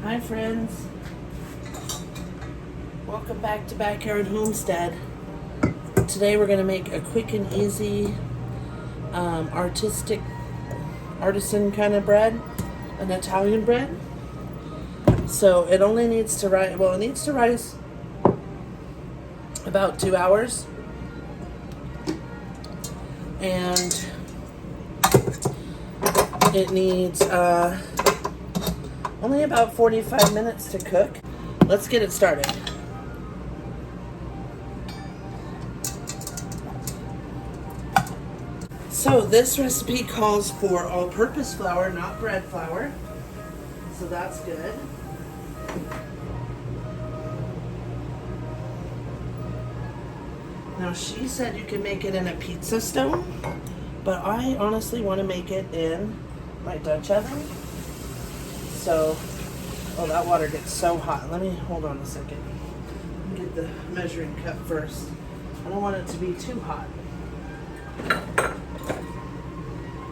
Hi friends, welcome back to Backyard Homestead. Today we're going to make a quick and easy artisan kind of bread, an Italian bread. So it only needs to rise, it needs to rise about 2 hours, and it needs only about 45 minutes to cook. Let's get it started. So this recipe calls for all-purpose flour, not bread flour. So that's good. Now she said you can make it in a pizza stone, but I honestly want to make it in my Dutch oven. So, oh, that water gets so hot. Let me, hold on a second. Get the measuring cup first. I don't want it to be too hot.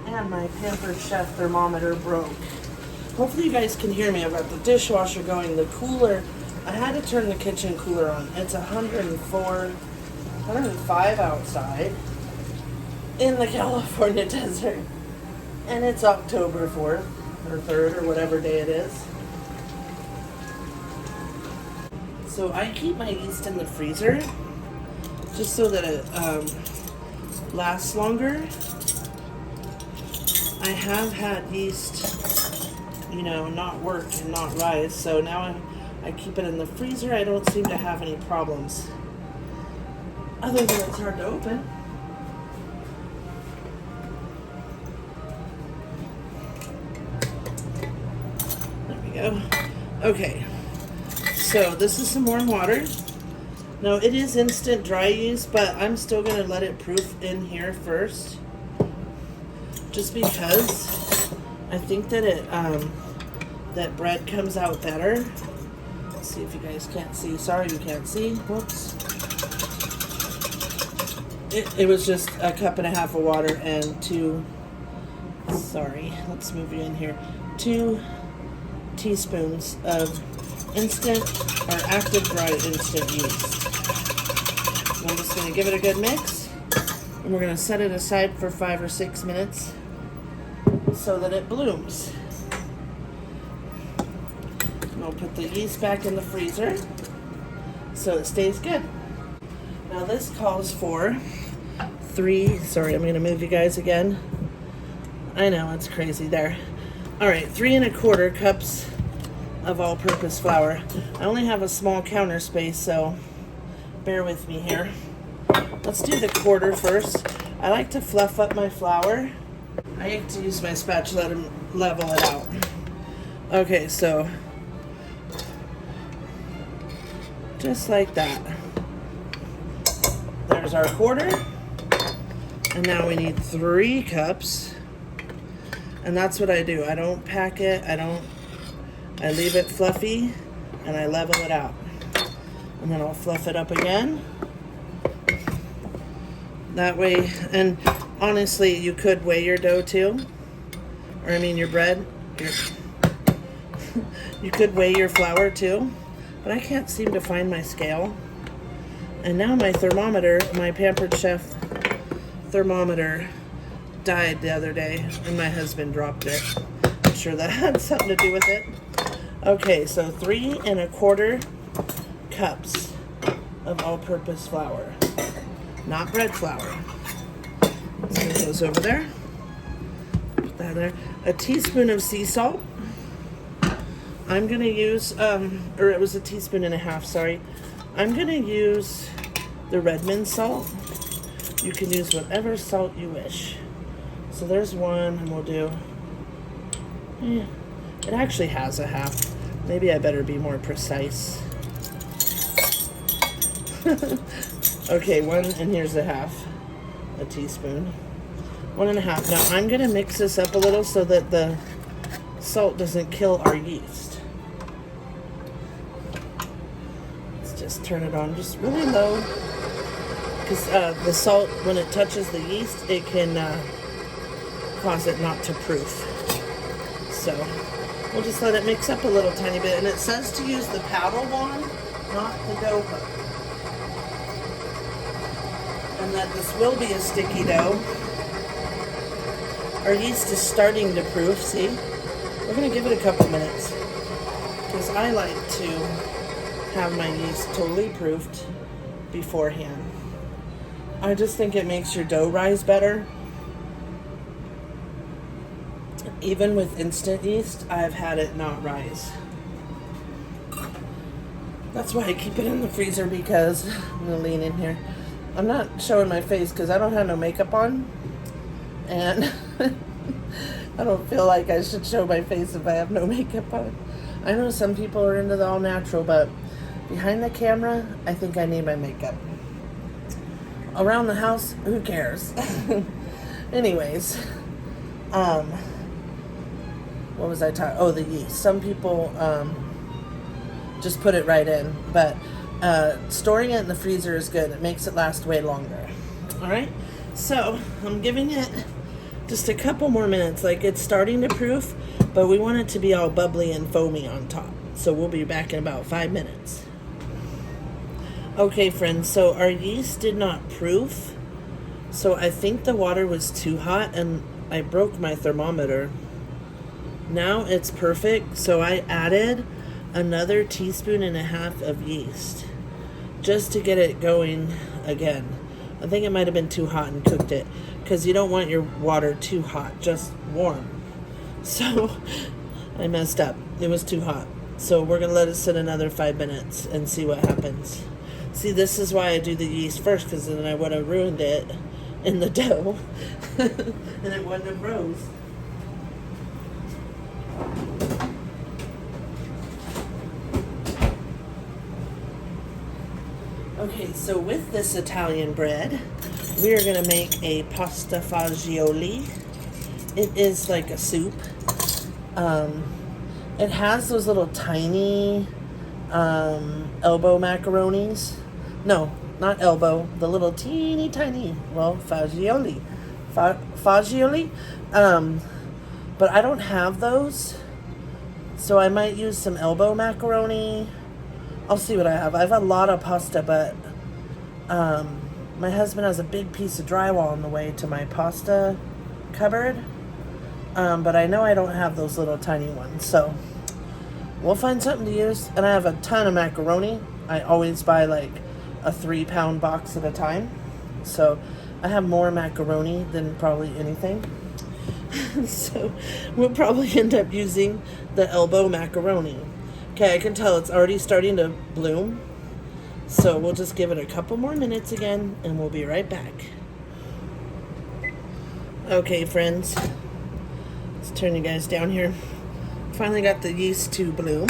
And my Pampered Chef thermometer broke. Hopefully you guys can hear me. I've got the dishwasher going, the cooler. I had to turn the kitchen cooler on. It's 105 outside in the California desert. And it's October 4th. Or 3rd, or whatever day it is. So I keep my yeast in the freezer just so that it lasts longer. I have had yeast, not work and not rise, so now I keep it in the freezer. I don't seem to have any problems, other than it's hard to open. Okay, so this is some warm water. Now it is instant dry yeast, but I'm still going to let it proof in here first, just because I think that that bread comes out better. Let's see if you guys can't see. Sorry you can't see. Whoops. It was just a cup and a half of water and let's move you in here. 2 teaspoons of instant or active dry instant yeast. And I'm just going to give it a good mix, and we're going to set it aside for 5 or 6 minutes so that it blooms. And I'll put the yeast back in the freezer so it stays good. Now this calls for 3, sorry, I'm going to move you guys again. I know, it's crazy there. All right, 3 1/4 cups of all-purpose flour. I only have a small counter space, so bear with me here. Let's do the quarter first. I like to fluff up my flour. I like to use my spatula to level it out. Okay, so just like that. There's our quarter. And now we need 3 cups. And that's what I do. I don't pack it. I leave it fluffy and I level it out. And then I'll fluff it up again. That way, and honestly, you could weigh your dough too. Or your bread. You could weigh your flour too. But I can't seem to find my scale. And now my thermometer, my Pampered Chef thermometer, died the other day, and my husband dropped it. I'm sure that had something to do with it. Okay, so 3 1/4 cups of all-purpose flour, not bread flour. Let's move those over there. Put that there. A teaspoon of sea salt. I'm gonna use, or it was 1.5 teaspoons, sorry. I'm gonna use the Redmond salt. You can use whatever salt you wish. So there's 1, and we'll do, it actually has a 1/2. Maybe I better be more precise. Okay, 1, and here's a 1/2, a teaspoon. 1 1/2. Now I'm gonna mix this up a little so that the salt doesn't kill our yeast. Let's just turn it on just really low, because the salt, when it touches the yeast, it can cause it not to proof. So We'll just let it mix up a little tiny bit. And it says to use the paddle wand, not the dough hook. And that this will be a sticky dough. Our yeast is starting to proof, see? We're going to give it a couple minutes. Because I like to have my yeast totally proofed beforehand. I just think it makes your dough rise better. Even with instant yeast, I've had it not rise. That's why I keep it in the freezer, because I'm going to lean in here. I'm not showing my face because I don't have no makeup on. And I don't feel like I should show my face if I have no makeup on. I know some people are into the all natural, but behind the camera, I think I need my makeup. Around the house, who cares? Anyways, what was I talking? Oh, the yeast. Some people just put it right in, but storing it in the freezer is good. It makes it last way longer. All right, so I'm giving it just a couple more minutes. Like, it's starting to proof, but we want it to be all bubbly and foamy on top. So we'll be back in about 5 minutes. Okay, friends, so our yeast did not proof. So I think the water was too hot and I broke my thermometer. Now it's perfect. So I added another 1.5 teaspoons of yeast just to get it going again. I think it might have been too hot and cooked it, because you don't want your water too hot, just warm. So I messed up. It was too hot. So we're going to let it sit another 5 minutes and see what happens. See, this is why I do the yeast first, because then I would have ruined it in the dough and it wouldn't have rose. Okay, so with this Italian bread, we are going to make a pasta fagioli. It is like a soup. It has those little tiny elbow macaronis. No, not elbow. The little teeny tiny, well, fagioli. Fagioli. But I don't have those. So I might use some elbow macaroni. I'll see what I have. I have a lot of pasta, but my husband has a big piece of drywall on the way to my pasta cupboard. But I know I don't have those little tiny ones. So we'll find something to use. And I have a ton of macaroni. I always buy like a 3-pound box at a time. So I have more macaroni than probably anything. So we'll probably end up using the elbow macaroni. Okay, I can tell it's already starting to bloom. So we'll just give it a couple more minutes again and we'll be right back. Okay, friends. Let's turn you guys down here. Finally got the yeast to bloom.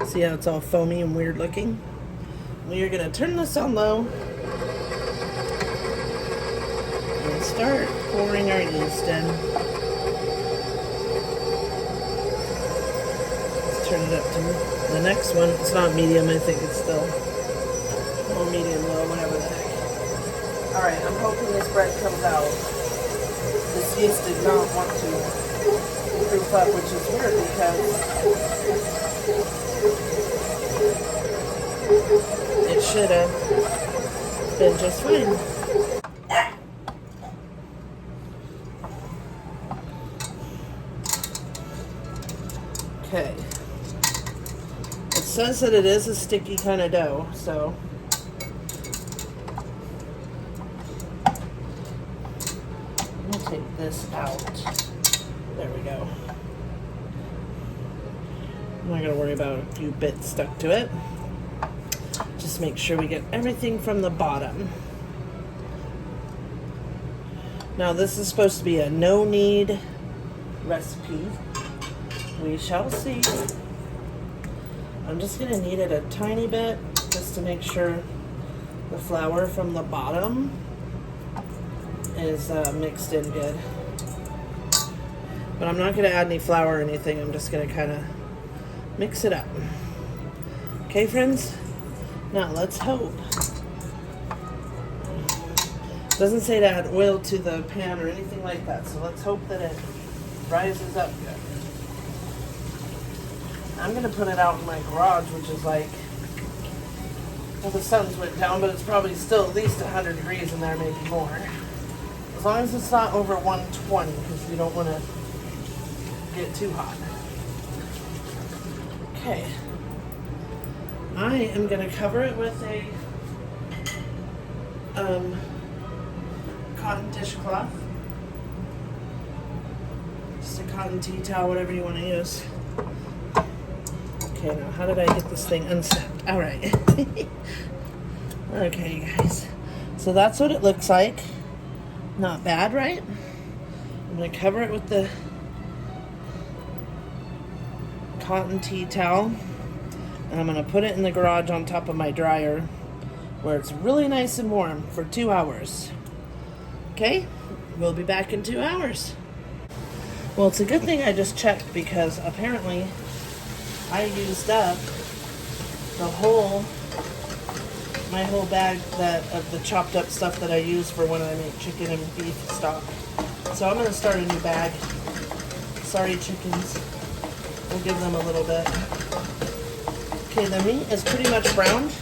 See how it's all foamy and weird looking? We are going to turn this on low and start pouring our yeast in. Let's turn it up to the next one. It's not medium, I think it's still or medium low, whatever the heck. Alright, I'm hoping this bread comes out. This yeast did not want to proof up, which is weird because it should have been just fine. Okay. It says that it is a sticky kind of dough, so I'm going to take this out. There we go. I'm not going to worry about a few bits stuck to it. Just make sure we get everything from the bottom. Now this is supposed to be a no-knead recipe. We shall see. I'm just going to knead it a tiny bit just to make sure the flour from the bottom is mixed in good. But I'm not going to add any flour or anything. I'm just going to kind of mix it up. Okay, friends? Now, let's hope. It doesn't say to add oil to the pan or anything like that. So let's hope that it rises up good. I'm gonna put it out in my garage, which is like, well, the sun's went down, but it's probably still at least 100 degrees in there, maybe more. As long as it's not over 120, because you don't want to get too hot. Okay. I am going to cover it with a cotton dishcloth. Just a cotton tea towel, whatever you want to use. Okay, now how did I get this thing unsnapped? All right. Okay, you guys. So that's what it looks like. Not bad, right? I'm going to cover it with the cotton tea towel. And I'm going to put it in the garage on top of my dryer where it's really nice and warm for 2 hours. Okay? We'll be back in 2 hours. Well, it's a good thing I just checked because apparently I used up my whole bag of the chopped up stuff that I use for when I make chicken and beef stock. So I'm going to start a new bag. Sorry, chickens. We'll give them a little bit. Okay, the meat is pretty much browned.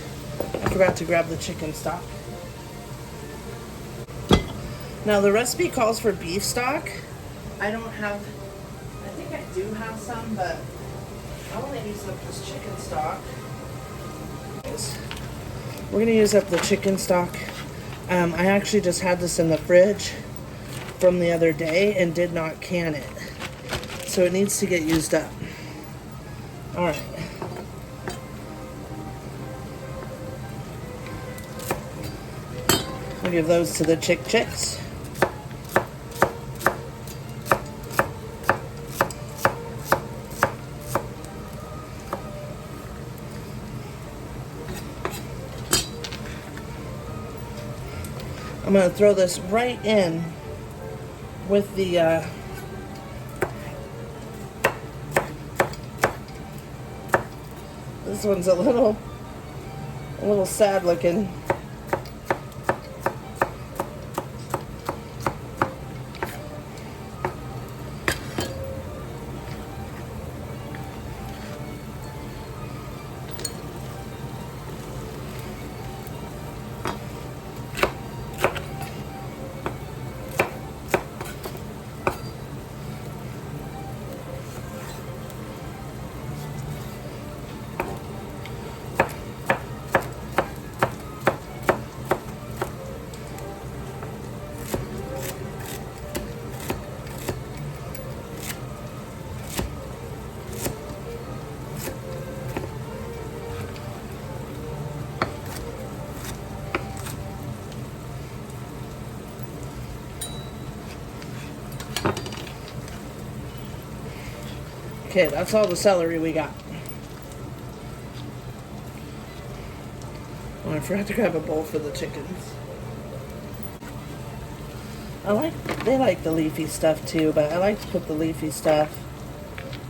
I forgot to grab the chicken stock. Now the recipe calls for beef stock. I think I do have some, but I only use up this chicken stock. We're going to use up the chicken stock. I actually just had this in the fridge from the other day and did not can it. So it needs to get used up. Alright. We'll give those to the chicks. I'm going to throw this right in with the this one's a little sad looking. Okay, that's all the celery we got. Oh, I forgot to grab a bowl for the chickens. They like the leafy stuff too, but I like to put the leafy stuff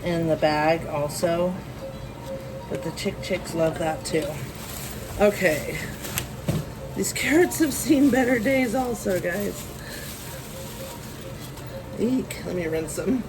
in the bag also. But the chicks love that too. Okay. These carrots have seen better days also, guys. Eek, let me rinse them.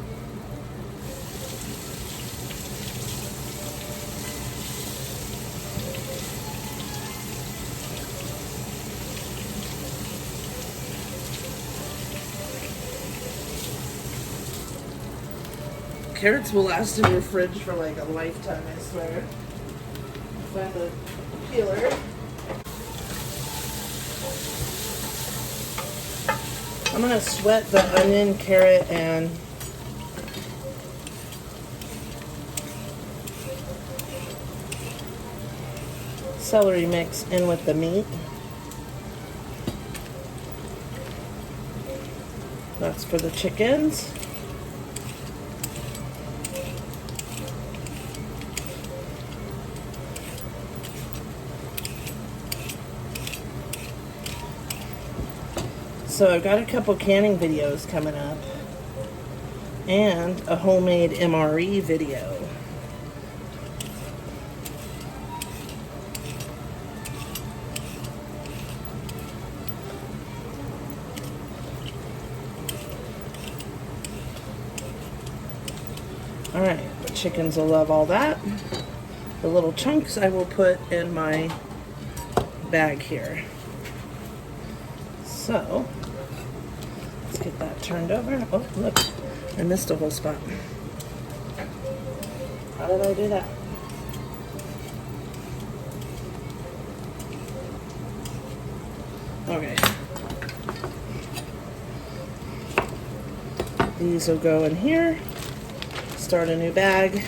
Carrots will last in your fridge for like a lifetime, I swear. Find the peeler. I'm gonna sweat the onion, carrot, and celery mix in with the meat. That's for the chickens. So I've got a couple canning videos coming up and a homemade MRE video. Alright, the chickens will love all that. The little chunks I will put in my bag here. So, let's get that turned over. Oh, look, I missed a whole spot. How did I do that? Okay. These will go in here. Start a new bag.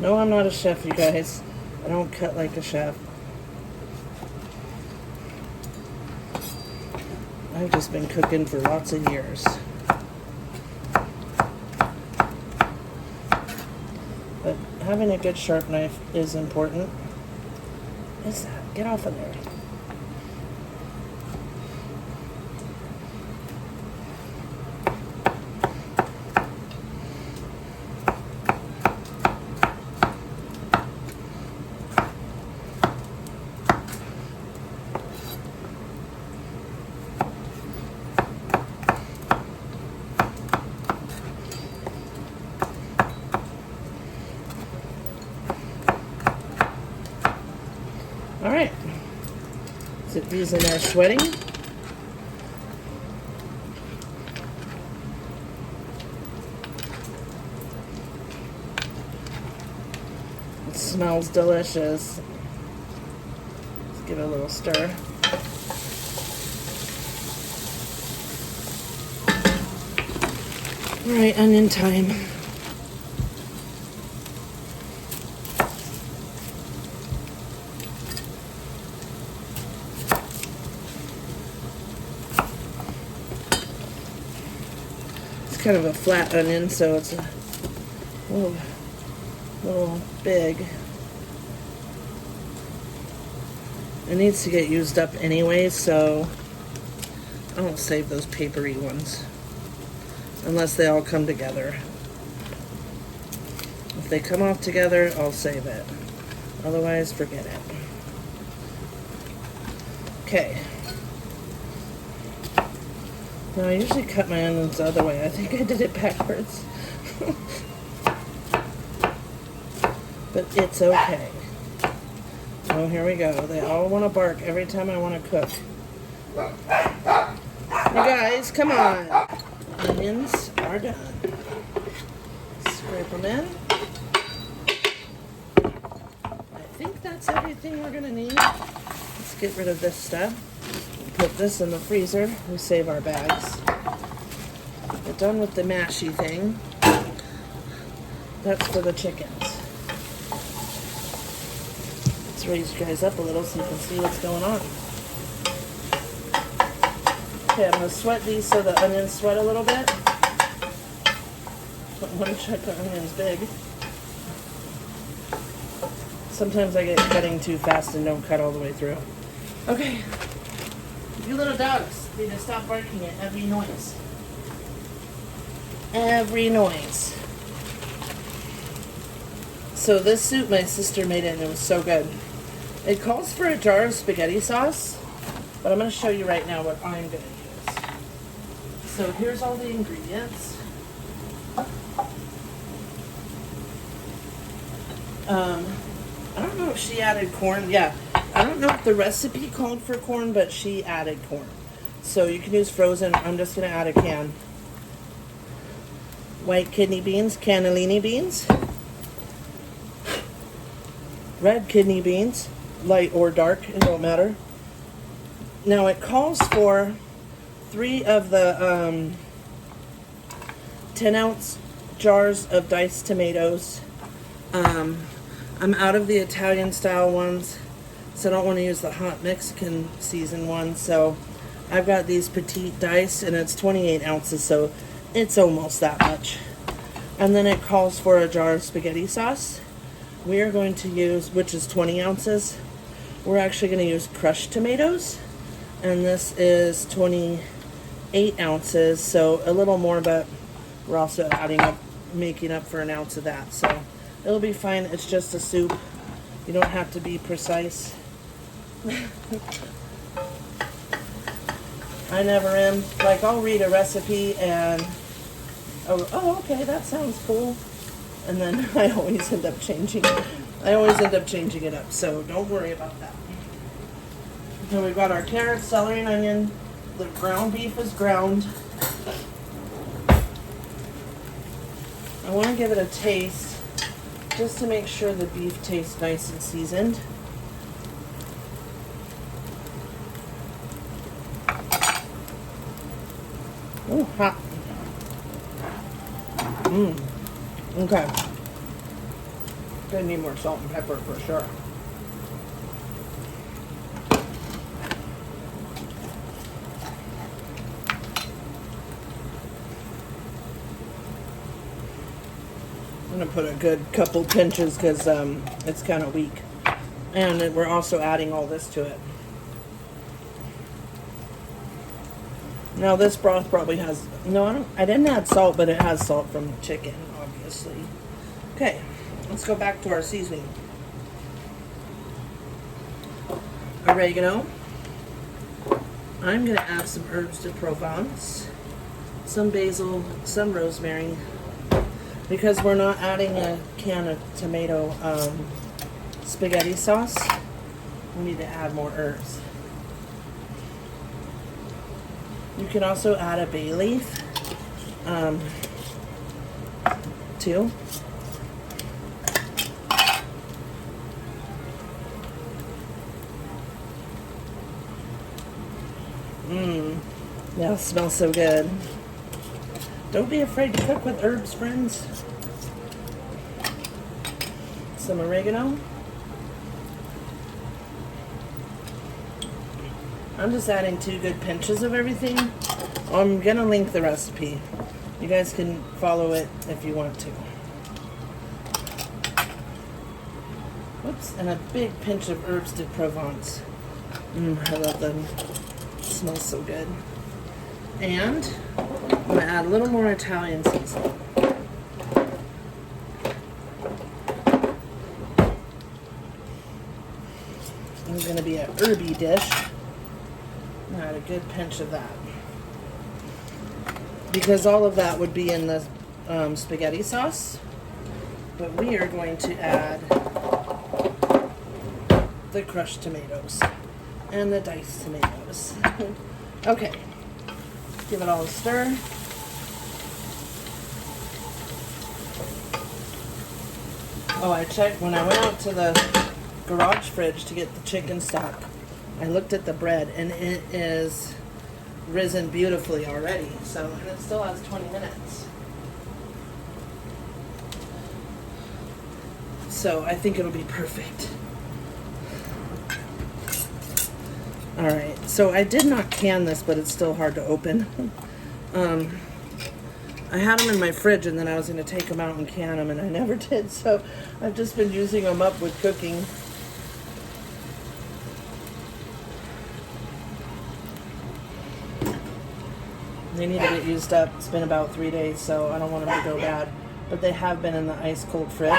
No, I'm not a chef, you guys. I don't cut like a chef. I've just been cooking for lots of years. But having a good sharp knife is important. What is that? Get off of there. Alright, sit these in there sweating. It smells delicious. Let's give it a little stir. Alright, onion time. Kind of a flat onion, so it's a little big. It needs to get used up anyway, so I don't save those papery ones unless they all come together. If they come off together, I'll save it. Otherwise, forget it. Okay. No, I usually cut my onions the other way. I think I did it backwards. But it's okay. Oh, here we go. They all want to bark every time I want to cook. You guys, come on. Onions are done. Scrape them in. I think that's everything we're going to need. Let's get rid of this stuff. Put this in the freezer. We save our bags. We're done with the mashy thing. That's for the chickens. Let's raise you guys up a little so you can see what's going on. Okay, I'm going to sweat these so the onions sweat a little bit. One check the onion's big. Sometimes I get cutting too fast and don't cut all the way through. Okay. You little dogs need to stop barking at every noise. Every noise. So this soup my sister made it and it was so good. It calls for a jar of spaghetti sauce, but I'm going to show you right now what I'm going to use. So here's all the ingredients. I don't know if she added corn. Yeah. I don't know if the recipe called for corn, but she added corn. So you can use frozen. I'm just going to add a can. White kidney beans, cannellini beans. Red kidney beans, light or dark, it don't matter. Now it calls for 3 of the 10-ounce jars of diced tomatoes, I'm out of the Italian style ones, so I don't want to use the hot Mexican seasoned ones. So I've got these petite dice, and it's 28 ounces, so it's almost that much. And then it calls for a jar of spaghetti sauce. We are going to use, which is 20 ounces. We're actually going to use crushed tomatoes, and this is 28 ounces, so a little more, but we're also making up for an ounce of that, so it'll be fine. It's just a soup. You don't have to be precise. I never am. Like, I'll read a recipe and, oh, okay, that sounds cool. And then I always end up changing it up, so don't worry about that. So we've got our carrots, celery, and onion. The ground beef is ground. I want to give it a taste, just to make sure the beef tastes nice and seasoned. Ooh, hot. Okay. Gonna need more salt and pepper for sure. I'm gonna put a good couple pinches because it's kind of weak, and then we're also adding all this to it. Now this broth probably has I didn't add salt, but it has salt from the chicken, obviously. Okay, let's go back to our seasoning. Oregano. I'm gonna add some herbs de Provence, some basil, some rosemary. Because we're not adding a can of tomato spaghetti sauce, we need to add more herbs. You can also add a bay leaf, too. That smells so good. Don't be afraid to cook with herbs, friends. Some oregano. I'm just adding 2 good pinches of everything. I'm gonna link the recipe. You guys can follow it if you want to. Whoops, and a big pinch of herbs de Provence. I love them. It smells so good. And I'm gonna add a little more Italian seasoning. It's gonna be a herby dish. Add a good pinch of that, because all of that would be in the spaghetti sauce, but we are going to add the crushed tomatoes and the diced tomatoes. Okay, give it all a stir. Oh, I checked when I went out to the garage fridge to get the chicken stock. I looked at the bread, and it is risen beautifully already. So, and it still has 20 minutes. So I think it'll be perfect. All right. So I did not can this, but it's still hard to open. I had them in my fridge, and then I was going to take them out and can them, and I never did. So I've just been using them up with cooking. They need to get used up. It's been about 3 days, so I don't want them to go bad. But they have been in the ice-cold fridge.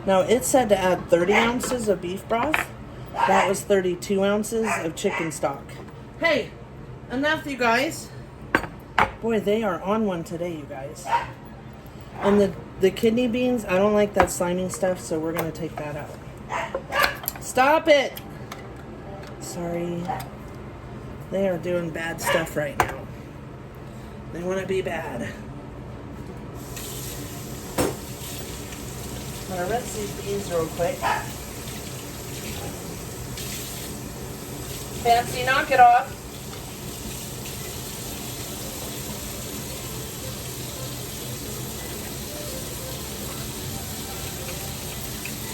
Now, it said to add 30 ounces of beef broth. That was 32 ounces of chicken stock. Hey, enough, you guys. Boy, they are on one today, you guys. And the kidney beans, I don't like that slimy stuff, so we're going to take that out. Stop it! Sorry. They are doing bad stuff right now. They want to be bad. I'm going to rinse these beans real quick. Fancy, knock it off.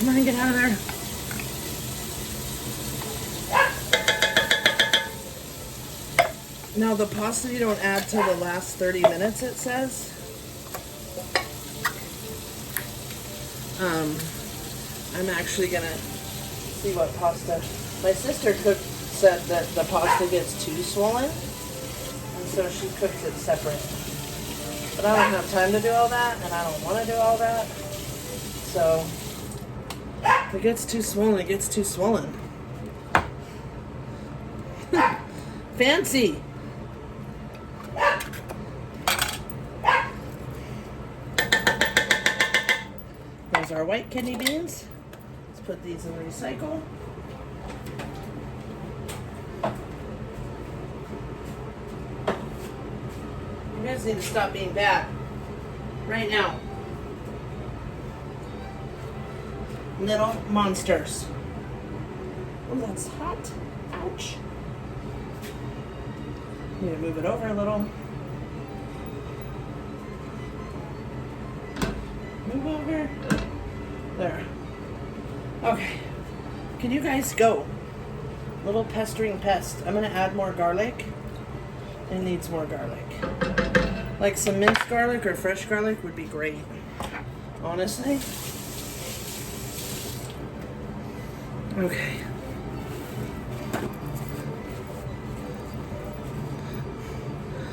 Come on, get out of there. Now the pasta you don't add till the last 30 minutes, it says. I'm actually gonna see what pasta. My sister said that the pasta gets too swollen, and so she cooks it separate. But I don't have time to do all that, and I don't want to do all that. So if it gets too swollen, it gets too swollen. Fancy. There's our white kidney beans. Let's put these in the recycle. You guys need to stop being bad. Right now. Little monsters. Oh, that's hot. Ouch. I'm going to move it over a little. Move over. There. Okay. Can you guys go? Little pestering pest. I'm going to add more garlic. It needs more garlic. Like some minced garlic or fresh garlic would be great. Honestly. Okay.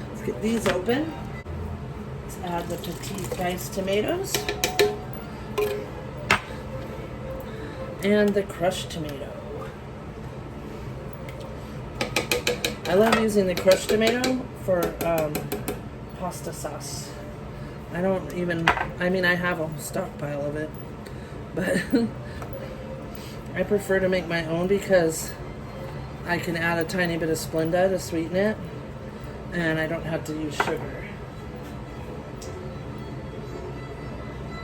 Let's get these open. Let's add the petite diced tomatoes. And the crushed tomato. I love using the crushed tomato for pasta sauce. I have a stockpile of it, but I prefer to make my own because I can add a tiny bit of Splenda to sweeten it, and I don't have to use sugar.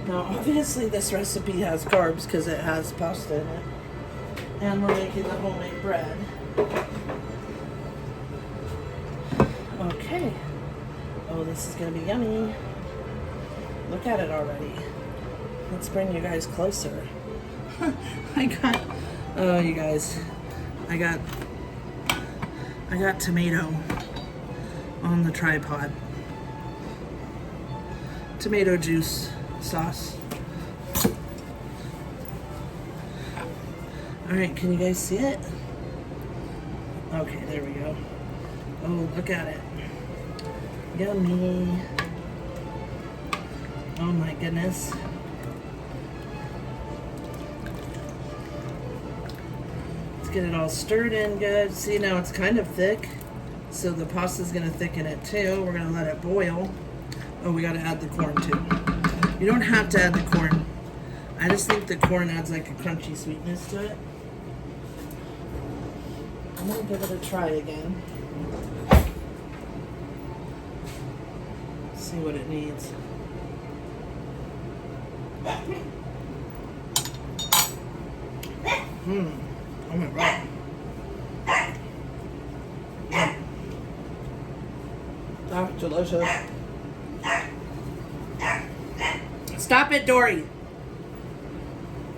Now, obviously, this recipe has carbs because it has pasta in it, and we're making the homemade bread. Okay. Oh, this is going to be yummy. Look at it already. Let's bring you guys closer. Oh, you guys. I got tomato on the tripod. Tomato juice sauce. Alright, can you guys see it? Okay, there we go. Oh, look at it. Yummy. Oh my goodness. Let's get it all stirred in good. See, now it's kind of thick, so the pasta's going to thicken it too. We're going to let it boil. Oh, we got to add the corn too. You don't have to add the corn. I just think the corn adds like a crunchy sweetness to it. I'm going to give it a try again. See what it needs. Oh my god. That's delicious. Stop it, Dory.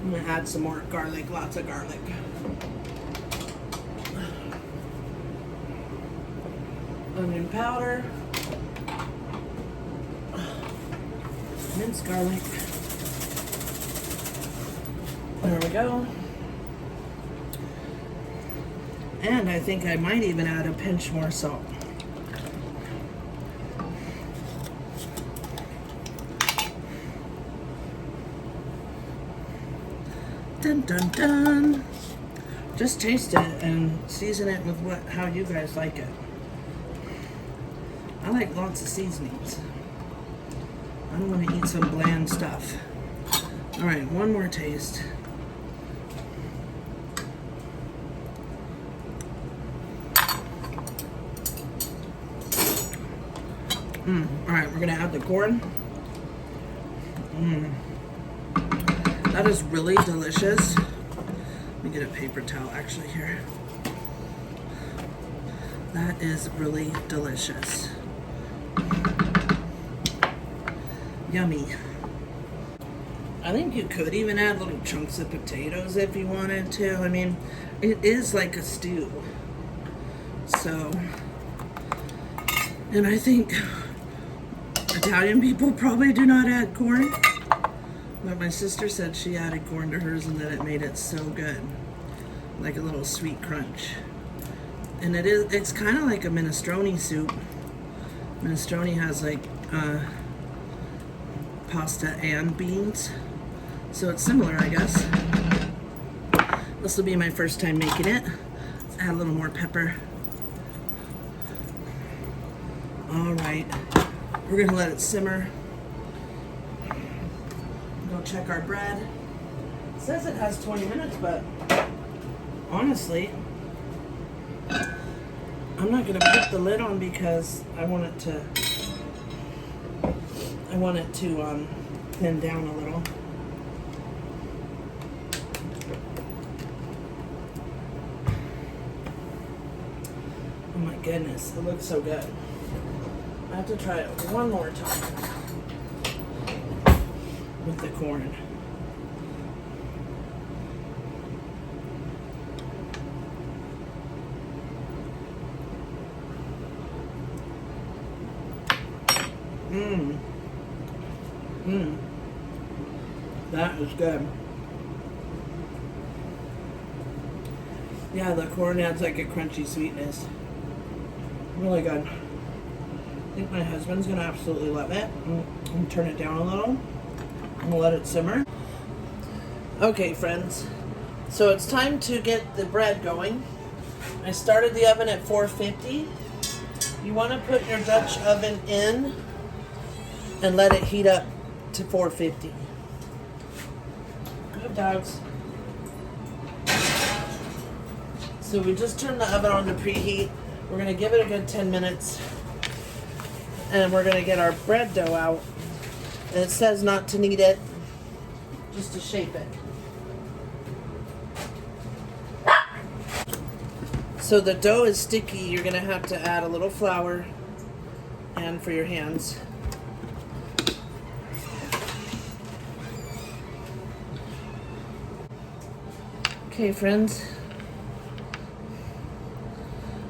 I'm gonna add some more garlic, lots of garlic. Onion powder. Minced garlic. There we go. And I think I might even add a pinch more salt. Dun dun dun. Just taste it and season it with how you guys like it. I like lots of seasonings. I don't want to eat some bland stuff. Alright, one more taste. Alright, we're going to add the corn. That is really delicious. Let me get a paper towel actually here. That is really delicious. Yummy. I think you could even add little chunks of potatoes if you wanted to. I mean, it is like a stew. So, and I think Italian people probably do not add corn. But my sister said she added corn to hers and that it made it so good. Like a little sweet crunch. And it's kind of like a minestrone soup. Minestrone has like pasta and beans. So it's similar, I guess. This will be my first time making it. Let's add a little more pepper. All right. We're gonna let it simmer. Go check our bread. It says it has 20 minutes, but honestly, I'm not gonna put the lid on because I want it to thin down a little. Oh my goodness, it looks so good. I have to try it one more time with the corn. That is good. Yeah, the corn adds like a crunchy sweetness. Really good. I think my husband's gonna absolutely love it. I'm gonna turn it down a little and let it simmer. Okay, friends. So it's time to get the bread going. I started the oven at 450. You want to put your Dutch oven in and let it heat up to 450. Good dogs. So we just turned the oven on to preheat. We're going to give it a good 10 minutes. And we're going to get our bread dough out. And it says not to knead it, just to shape it. So the dough is sticky. You're going to have to add a little flour and for your hands. Okay, friends.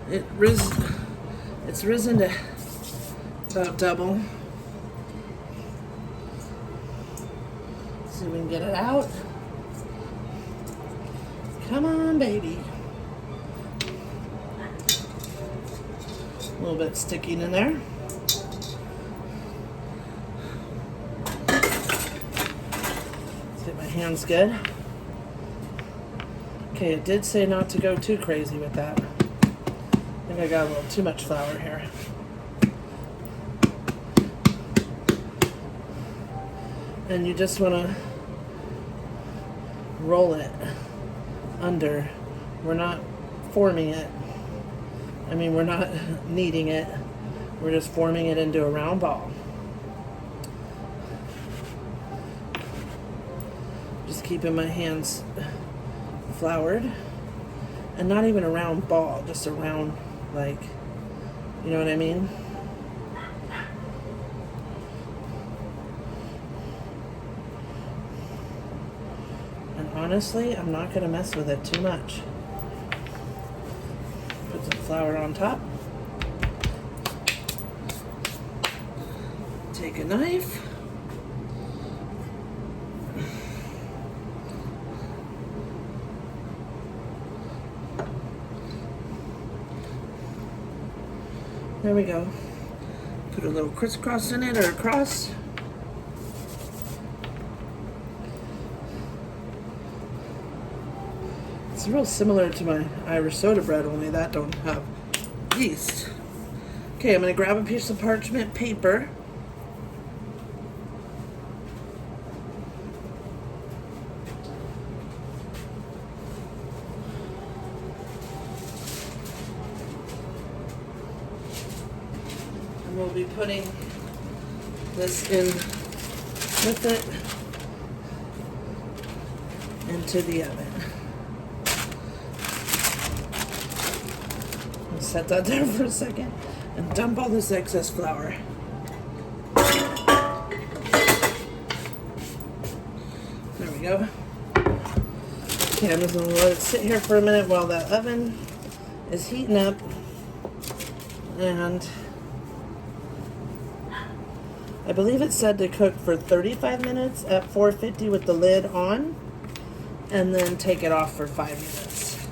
It's risen to about double. See if we can get it out. Come on, baby. A little bit sticking in there. Let's get my hands good. Okay, it did say not to go too crazy with that. I think I got a little too much flour here. And you just want to roll it under. We're not forming it. I mean, we're not kneading it. We're just forming it into a round ball. Just keeping my hands floured. And not even a round ball, just a round, like, you know what I mean? And honestly, I'm not going to mess with it too much. Put some flour on top. Take a knife. There we go. Put a little crisscross in it, or a cross. It's real similar to my Irish soda bread, only that don't have yeast. Okay, I'm going to grab a piece of parchment paper. And we'll be putting this in with it into the oven. Set that there for a second and dump all this excess flour. go. Okay, I'm just going to let it sit here for a minute while that oven is heating up. And I believe it said to cook for 35 minutes at 450 with the lid on, and then take it off for 5 minutes.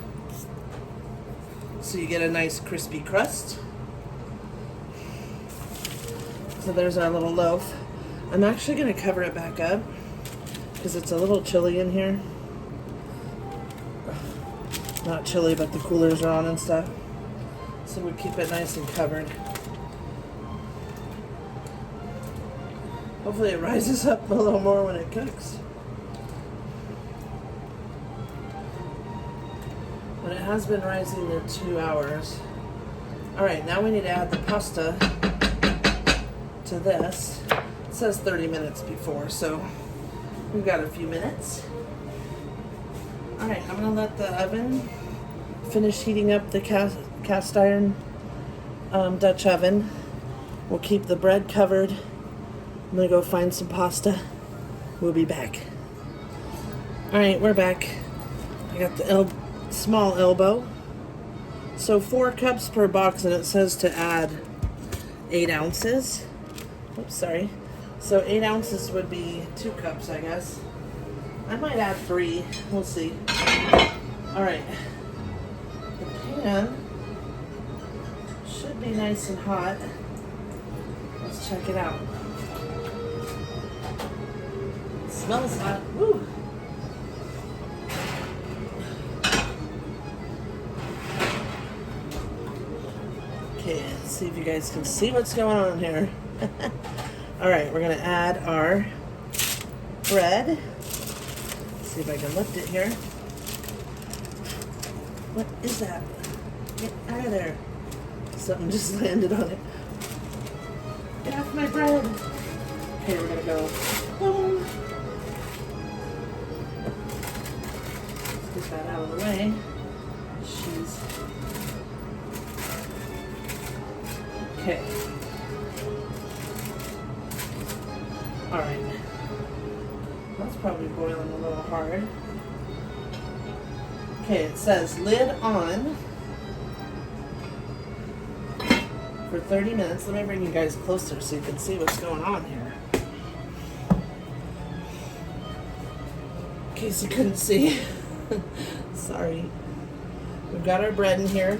So you get a nice crispy crust. So there's our little loaf. I'm actually going to cover it back up because it's a little chilly in here. Not chilly, but the coolers are on and stuff. So we keep it nice and covered. Hopefully it rises up a little more when it cooks. But it has been rising in 2 hours. Alright, now we need to add the pasta to this. It says 30 minutes before, so we've got a few minutes. Alright, I'm going to let the oven finish heating up the cast iron Dutch oven. We'll keep the bread covered. I'm going to go find some pasta. We'll be back. Alright, we're back. I got the small elbow. So 4 cups per box, and it says to add 8 ounces. Oops, sorry. So 8 ounces would be 2 cups, I guess. I might add 3. We'll see. Alright. The pan should be nice and hot. Let's check it out. It smells hot. Woo! Okay, let's see if you guys can see what's going on here. Alright, we're going to add our bread. Let's see if I can lift it here. What is that? Get out of there. Something just landed on it. Get off my bread. Okay, we're going to go boom. Let's get that out of the way. She's... Okay. Alright. That's probably boiling a little hard. Okay, it says lid on for 30 minutes. Let me bring you guys closer so you can see what's going on here. In case you couldn't see. Sorry. We've got our bread in here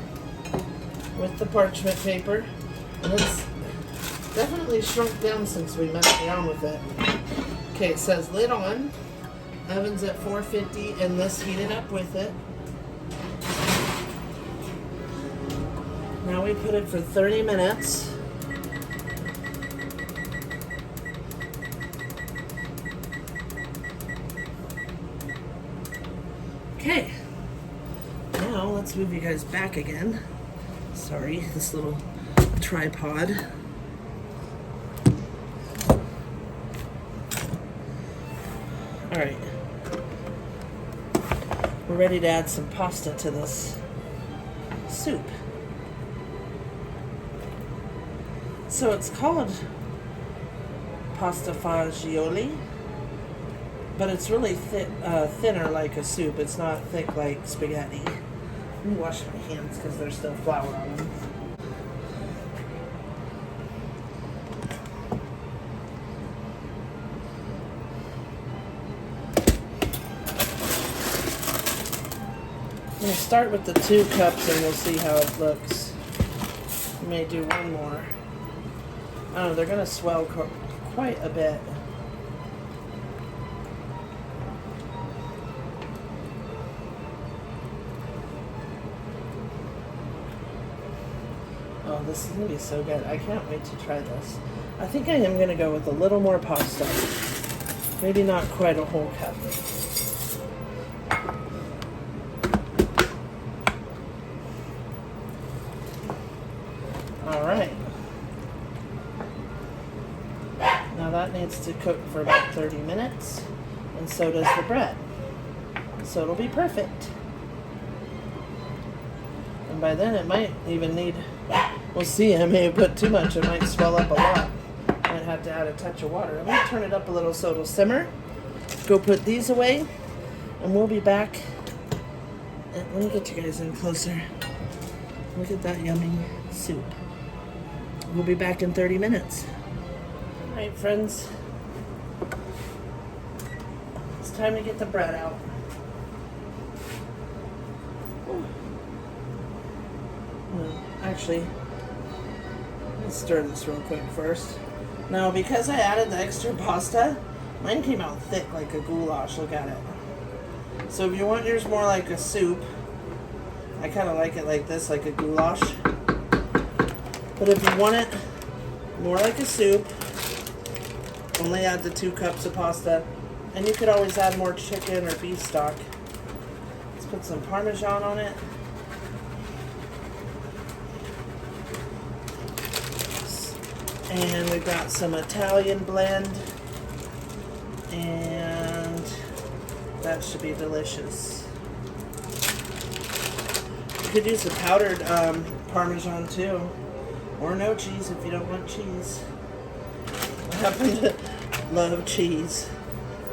with the parchment paper. And it's definitely shrunk down since we messed around with it. Okay, it says lid on. Oven's at 450 and this heated up with it. Now we put it for 30 minutes. Okay. Now let's move you guys back again. Sorry, this little tripod. Alright. We're ready to add some pasta to this soup. So it's called Pasta Fagioli, but it's really thinner like a soup. It's not thick like spaghetti. Let me wash my hands because there's still flour on them. I'm going to start with the 2 cups and we'll see how it looks. We may do one more. Oh, they're going to swell quite a bit. Oh, this is going to be so good. I can't wait to try this. I think I am going to go with a little more pasta. Maybe not quite a whole cup. Alright. Now that needs to cook for about 30 minutes, and so does the bread. So it'll be perfect. And by then it might even need, we'll see, I may have put too much, it might swell up a lot. I might have to add a touch of water. I'm going to turn it up a little so it'll simmer. go put these away, and we'll be back. Let me get you guys in closer. Look at that yummy soup. We'll be back in 30 minutes. All right, friends. It's time to get the bread out. Actually, let's stir this real quick first. Now, because I added the extra pasta, mine came out thick like a goulash. Look at it. So if you want yours more like a soup, I kind of like it like this, like a goulash. But if you want it more like a soup, only add the 2 cups of pasta. And you could always add more chicken or beef stock. Let's put some Parmesan on it. And we've got some Italian blend. And that should be delicious. You could use some powdered Parmesan too. Or no cheese if you don't want cheese. I happen to love cheese.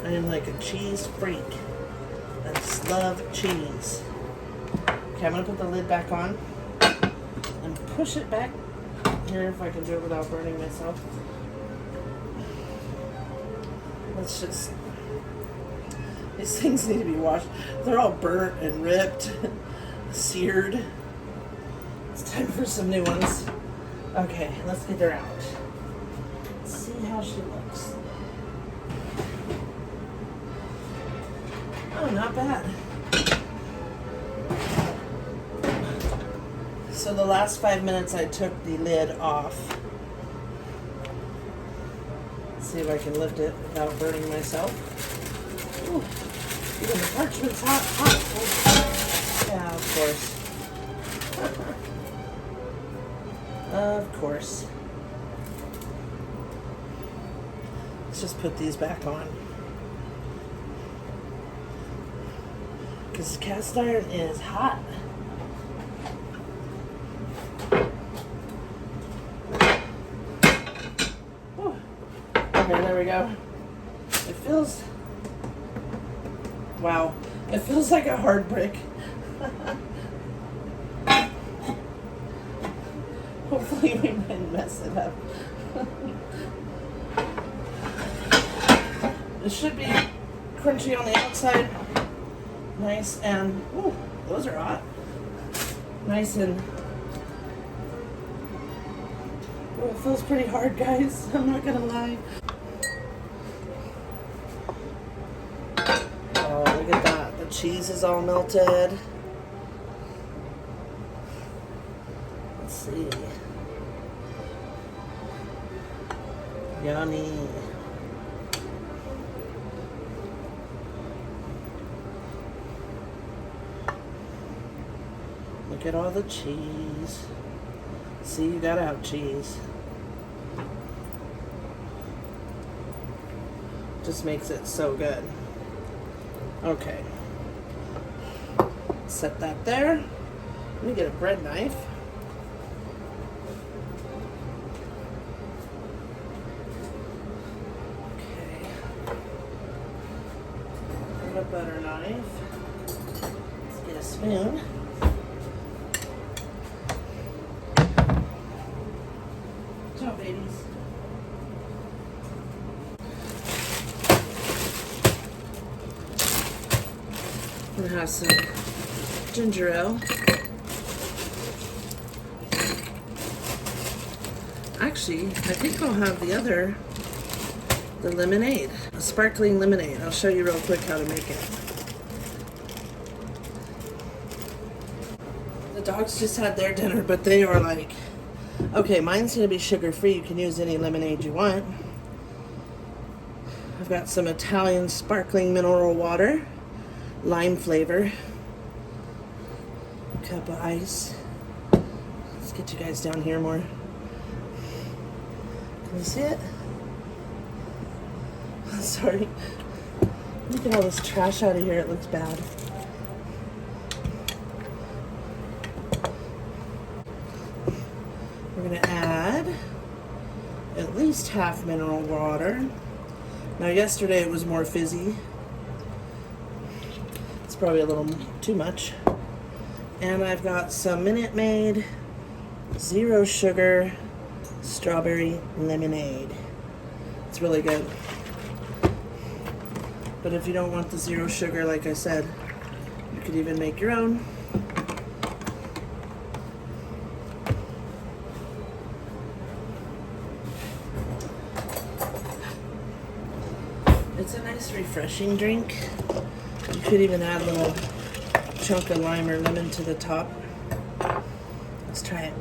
I am like a cheese freak. I just love cheese. Okay, I'm going to put the lid back on and push it back here if I can do it without burning myself. Let's just... These things need to be washed. They're all burnt and ripped, seared. It's time for some new ones. Okay, let's get her out. Let's see how she looks. Oh, not bad. So the last 5 minutes I took the lid off. Let's see if I can lift it without burning myself. Ooh, even the parchment's hot. Yeah, of course. Of course. Let's just put these back on. Because cast iron is hot. Whew. Okay, there we go. It feels... Wow. It feels like a hard brick. Hopefully we didn't mess it up. It should be crunchy on the outside. Nice and, ooh, those are hot. Nice and, oh, it feels pretty hard, guys. I'm not gonna lie. Oh, look at that. The cheese is all melted. Let's see. Yummy. Look at all the cheese. See, you gotta have cheese. Just makes it so good. Okay. Set that there. Let me get a bread knife. Okay. And a butter knife. Let's get a spoon. Ciao, babies. I'm gonna have some ginger ale. Actually, I think I'll have the lemonade, a sparkling lemonade. I'll show you real quick how to make it. The dogs just had their dinner, but they are like, okay, mine's gonna be sugar-free. You can use any lemonade you want. I've got some Italian sparkling mineral water, lime flavor, a cup of ice. Let's get you guys down here more. Can you see it? Sorry. Let me get all this trash out of here. It looks bad. We're going to add at least half mineral water. Now yesterday it was more fizzy, probably a little too much. And I've got some Minute Maid zero sugar strawberry lemonade. It's really good. But if you don't want the zero sugar, like I said, you could even make your own. It's a nice refreshing drink. You could even add a little chunk of lime or lemon to the top. Let's try it.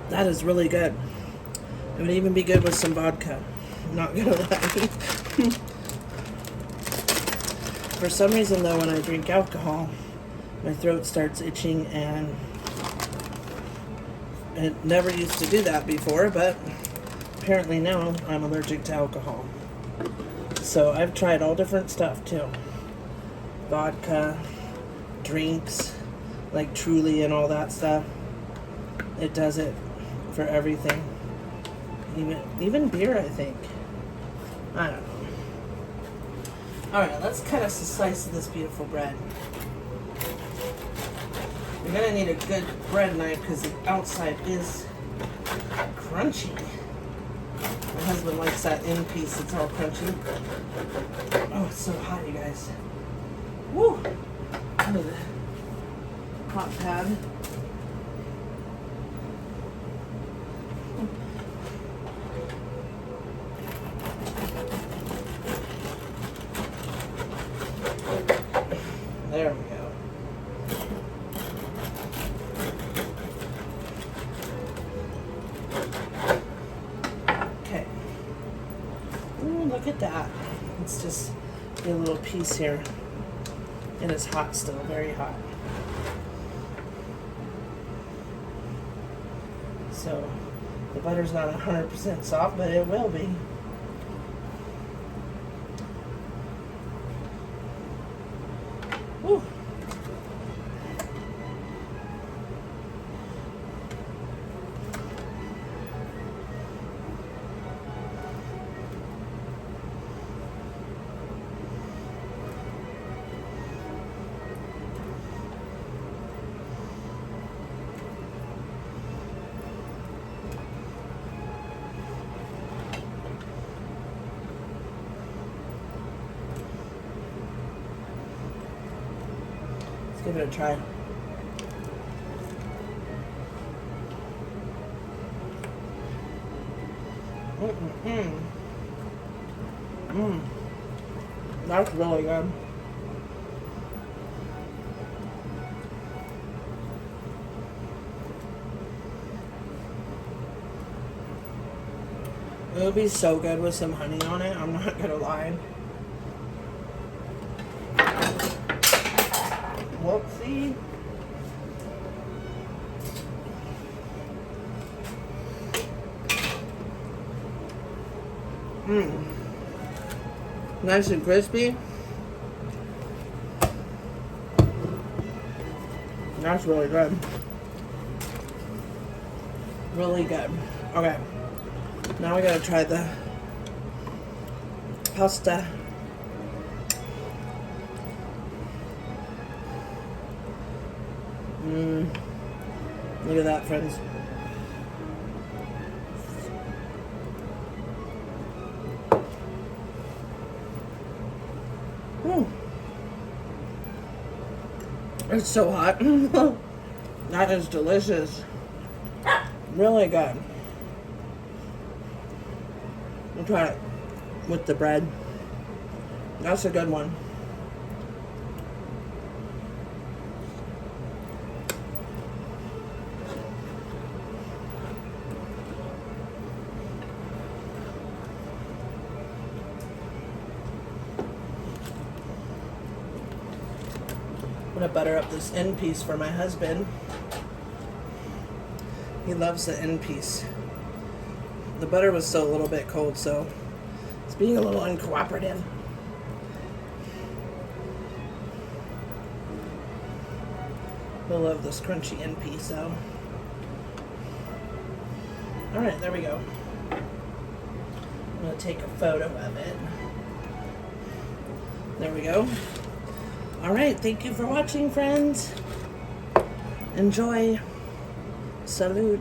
That is really good. It would even be good with some vodka. Not gonna lie. For some reason though, when I drink alcohol, my throat starts itching, and it never used to do that before, but apparently now I'm allergic to alcohol. So I've tried all different stuff too. Vodka, drinks, like Truly and all that stuff. It does it for everything. Even beer, I think. I don't know. Alright, let's cut us a slice of this beautiful bread. You're going to need a good bread knife because the outside is crunchy. My husband likes that end piece that's all crunchy. Oh, it's so hot, you guys. Woo! Under the hot pad. There we go. Okay. Ooh, look at that. Let's just get a little piece here. And it's hot still, very hot. So the butter's not 100% soft, but it will be. Woo. Let's give it a try. That's really good. It would be so good with some honey on it, I'm not gonna lie. Whoopsie. Nice and crispy. That's really good. Really good. Okay. Now we gotta try the pasta. Look at that, friends. It's so hot. That is delicious. Really good. We'll try it with the bread. That's a good one. I'm gonna butter up this end piece for my husband. He loves the end piece. The butter was still a little bit cold, so it's being a little uncooperative. He'll love this crunchy end piece, though. All right, there we go. I'm going to take a photo of it. There we go. All right, thank you for watching, friends. Enjoy. Salute.